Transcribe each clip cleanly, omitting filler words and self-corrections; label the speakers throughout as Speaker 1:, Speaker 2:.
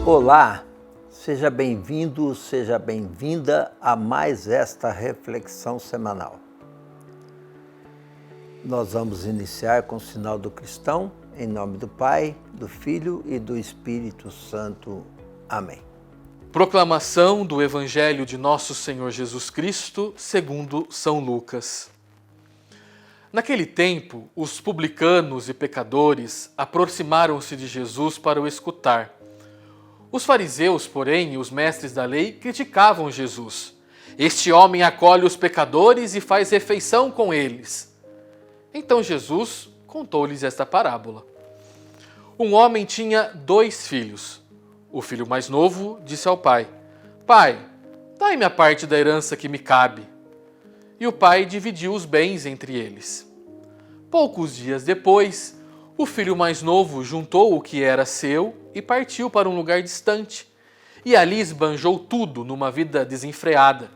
Speaker 1: Olá, seja bem-vindo, seja bem-vinda a mais esta reflexão semanal. Nós vamos iniciar com o sinal do cristão, em nome do Pai, do Filho e do Espírito Santo. Amém.
Speaker 2: Proclamação do Evangelho de Nosso Senhor Jesus Cristo, segundo São Lucas. Naquele tempo, os publicanos e pecadores aproximaram-se de Jesus para o escutar. Os fariseus, porém, e os mestres da lei criticavam Jesus. Este homem acolhe os pecadores e faz refeição com eles. Então Jesus contou-lhes esta parábola. Um homem tinha 2 filhos. O filho mais novo disse ao pai: Pai, dai-me a parte da herança que me cabe. E o pai dividiu os bens entre eles. Poucos dias depois, o filho mais novo juntou o que era seu e partiu para um lugar distante, e ali esbanjou tudo numa vida desenfreada.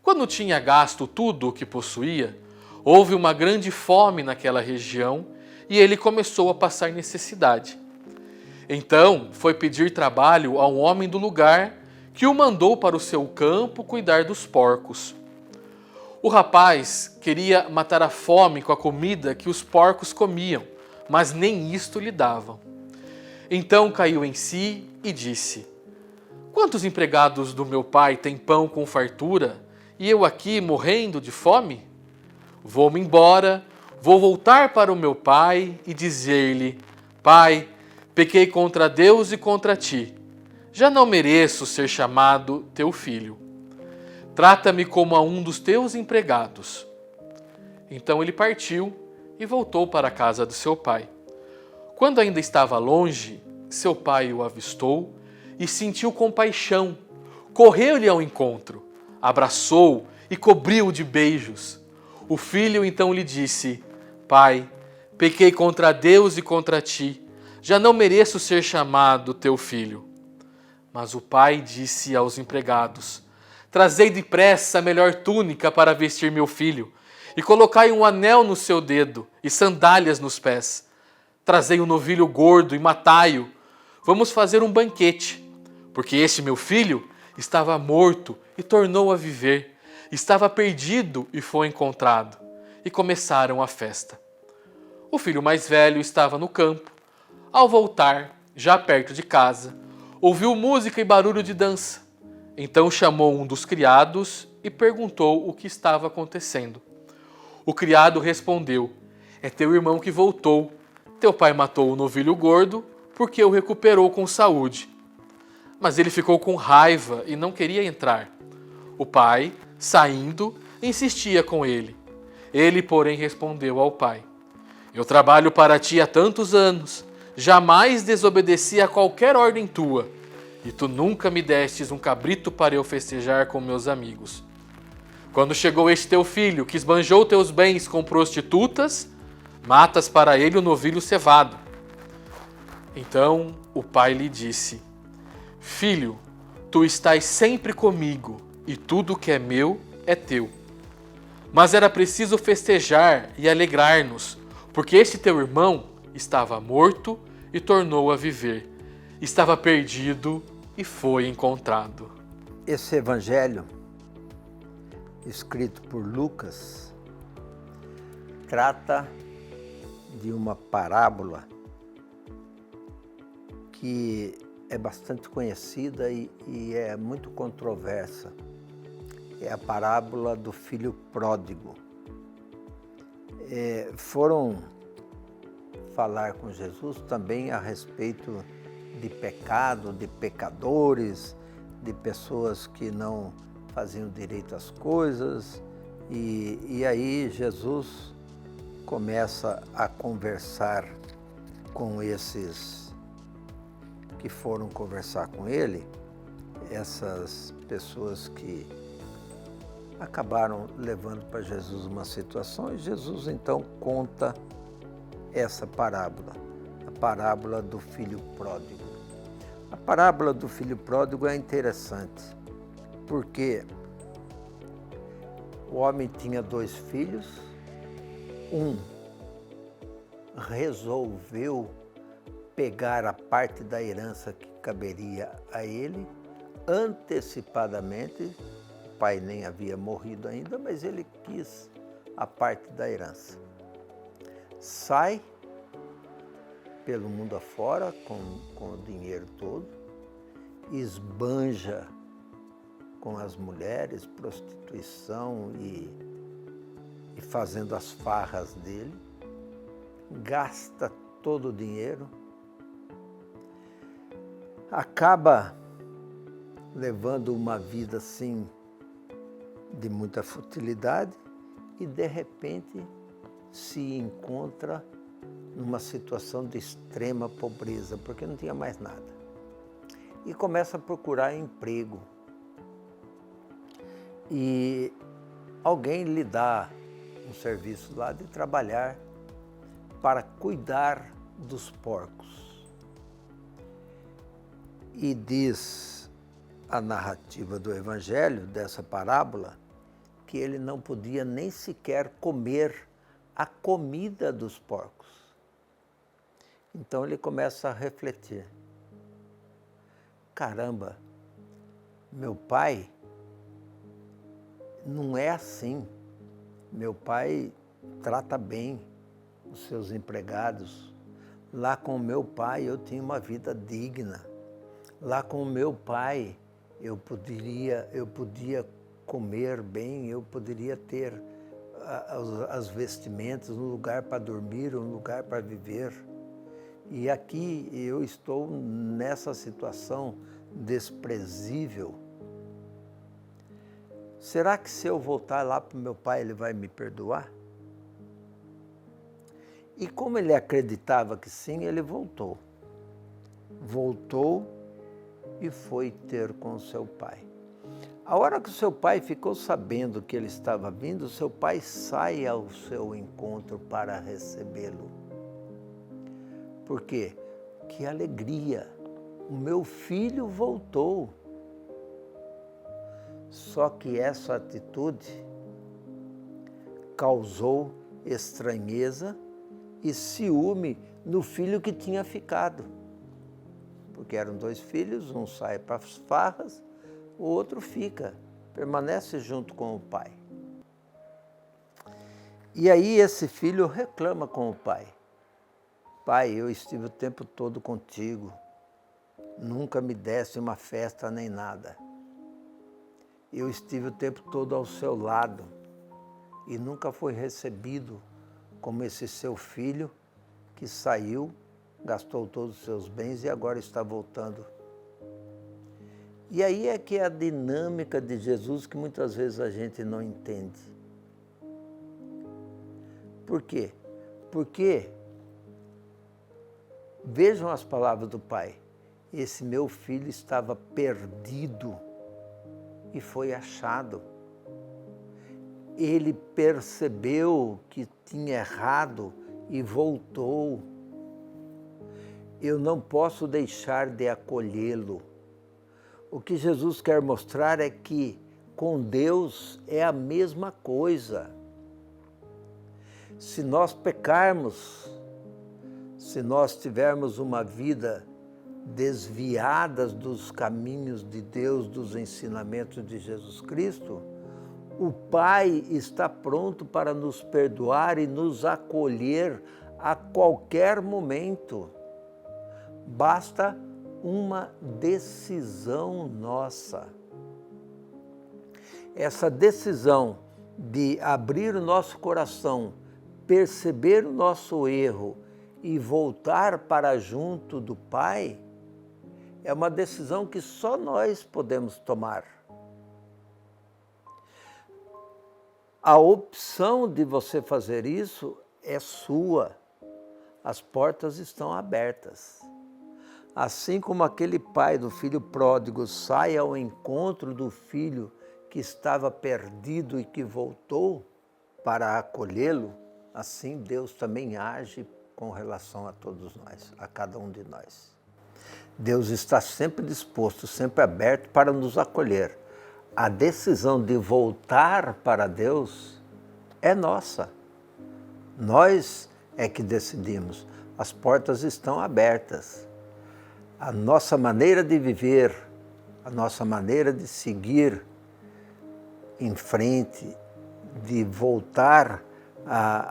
Speaker 2: Quando tinha gasto tudo o que possuía, houve uma grande fome naquela região e ele começou a passar necessidade. Então foi pedir trabalho a um homem do lugar que o mandou para o seu campo cuidar dos porcos. O rapaz queria matar a fome com a comida que os porcos comiam, mas nem isto lhe davam. Então caiu em si e disse: Quantos empregados do meu pai têm pão com fartura e eu aqui morrendo de fome? Vou-me embora, vou voltar para o meu pai e dizer-lhe: Pai, pequei contra Deus e contra ti. Já não mereço ser chamado teu filho. Trata-me como a um dos teus empregados. Então ele partiu e voltou para a casa do seu pai. Quando ainda estava longe, seu pai o avistou e sentiu compaixão. Correu-lhe ao encontro, abraçou e cobriu-o de beijos. O filho então lhe disse: Pai, pequei contra Deus e contra ti. Já não mereço ser chamado teu filho. Mas o pai disse aos empregados: Trazei depressa a melhor túnica para vestir meu filho, e colocai um anel no seu dedo e sandálias nos pés. Trazei um novilho gordo e matai-o. Vamos fazer um banquete, porque este meu filho estava morto e tornou a viver, estava perdido e foi encontrado. E começaram a festa. O filho mais velho estava no campo. Ao voltar, já perto de casa, ouviu música e barulho de dança. Então chamou um dos criados e perguntou o que estava acontecendo. O criado respondeu: É teu irmão que voltou. Teu pai matou o novilho gordo porque o recuperou com saúde. Mas ele ficou com raiva e não queria entrar. O pai, saindo, insistia com ele. Ele, porém, respondeu ao pai: Eu trabalho para ti há tantos anos. Jamais desobedeci a qualquer ordem tua, e tu nunca me destes um cabrito para eu festejar com meus amigos. Quando chegou este teu filho, que esbanjou teus bens com prostitutas, matas para ele o novilho cevado. Então o pai lhe disse: Filho, tu estás sempre comigo, e tudo que é meu é teu. Mas era preciso festejar e alegrar-nos, porque este teu irmão estava morto e tornou a viver. Estava perdido e foi encontrado.
Speaker 1: Esse evangelho, escrito por Lucas, trata de uma parábola que é bastante conhecida e é muito controversa. É a parábola do filho pródigo. Foram falar com Jesus também a respeito de pecado, de pecadores, de pessoas que não faziam direito às coisas. E aí Jesus começa a conversar com esses que foram conversar com ele, essas pessoas que acabaram levando para Jesus uma situação, e Jesus então conta essa parábola, a parábola do filho pródigo. A parábola do filho pródigo é interessante, porque o homem tinha 2 filhos, um resolveu pegar a parte da herança que caberia a ele antecipadamente. O pai nem havia morrido ainda, mas ele quis a parte da herança. Sai pelo mundo afora com o dinheiro todo, esbanja com as mulheres, prostituição e fazendo as farras dele, gasta todo o dinheiro, acaba levando uma vida assim de muita futilidade e de repente se encontra numa situação de extrema pobreza, porque não tinha mais nada. E começa a procurar emprego. E alguém lhe dá um serviço lá de trabalhar para cuidar dos porcos. E diz a narrativa do Evangelho, dessa parábola, que ele não podia nem sequer comer a comida dos porcos. Então ele começa a refletir. Caramba, meu pai não é assim. Meu pai trata bem os seus empregados. Lá com o meu pai eu tinha uma vida digna. Lá com o meu pai eu podia comer bem, eu poderia ter as vestimentas, um lugar para dormir, um lugar para viver. E aqui eu estou nessa situação desprezível. Será que se eu voltar lá para o meu pai, ele vai me perdoar? E como ele acreditava que sim, ele voltou. Voltou e foi ter com o seu pai. A hora que o seu pai ficou sabendo que ele estava vindo, o seu pai sai ao seu encontro para recebê-lo. Por quê? Que alegria! O meu filho voltou. Só que essa atitude causou estranheza e ciúme no filho que tinha ficado. Porque eram 2 filhos, um sai para as farras, o outro fica, permanece junto com o pai. E aí esse filho reclama com o pai. Pai, eu estive o tempo todo contigo, nunca me desse uma festa nem nada. Eu estive o tempo todo ao seu lado e nunca foi recebido como esse seu filho que saiu, gastou todos os seus bens e agora está voltando. E aí é que é a dinâmica de Jesus que muitas vezes a gente não entende. Por quê? Porque vejam as palavras do pai. Esse meu filho estava perdido e foi achado. Ele percebeu que tinha errado e voltou. Eu não posso deixar de acolhê-lo. O que Jesus quer mostrar é que com Deus é a mesma coisa. Se nós pecarmos, se nós tivermos uma vida desviada dos caminhos de Deus, dos ensinamentos de Jesus Cristo, o Pai está pronto para nos perdoar e nos acolher a qualquer momento. Basta uma decisão nossa. Essa decisão de abrir o nosso coração, perceber o nosso erro e voltar para junto do Pai, é uma decisão que só nós podemos tomar. A opção de você fazer isso é sua. As portas estão abertas. Assim como aquele pai do filho pródigo sai ao encontro do filho que estava perdido e que voltou para acolhê-lo, assim Deus também age com relação a todos nós, a cada um de nós. Deus está sempre disposto, sempre aberto para nos acolher. A decisão de voltar para Deus é nossa. Nós é que decidimos, as portas estão abertas. A nossa maneira de viver, a nossa maneira de seguir em frente, de voltar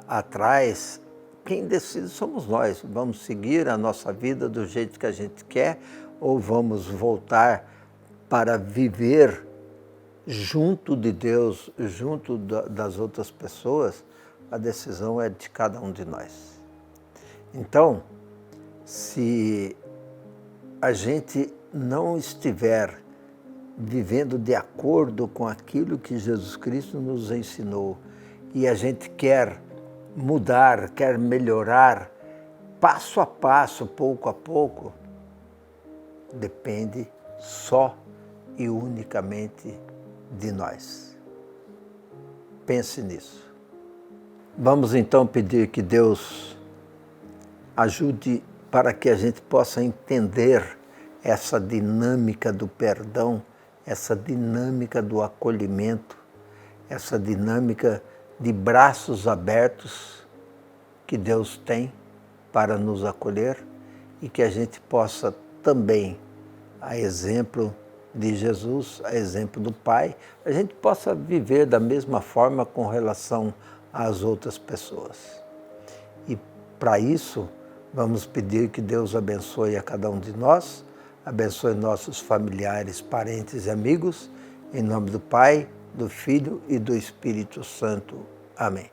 Speaker 1: atrás, quem decide somos nós. Vamos seguir a nossa vida do jeito que a gente quer ou vamos voltar para viver junto de Deus, junto das outras pessoas? A decisão é de cada um de nós. Então, se a gente não estiver vivendo de acordo com aquilo que Jesus Cristo nos ensinou e a gente quer mudar, quer melhorar, passo a passo, pouco a pouco, depende só e unicamente de nós. Pense nisso. Vamos então pedir que Deus ajude para que a gente possa entender essa dinâmica do perdão, essa dinâmica do acolhimento, essa dinâmica de braços abertos que Deus tem para nos acolher e que a gente possa também, a exemplo de Jesus, a exemplo do Pai, a gente possa viver da mesma forma com relação às outras pessoas. E para isso, vamos pedir que Deus abençoe a cada um de nós, abençoe nossos familiares, parentes e amigos, em nome do Pai, do Filho e do Espírito Santo. Amém.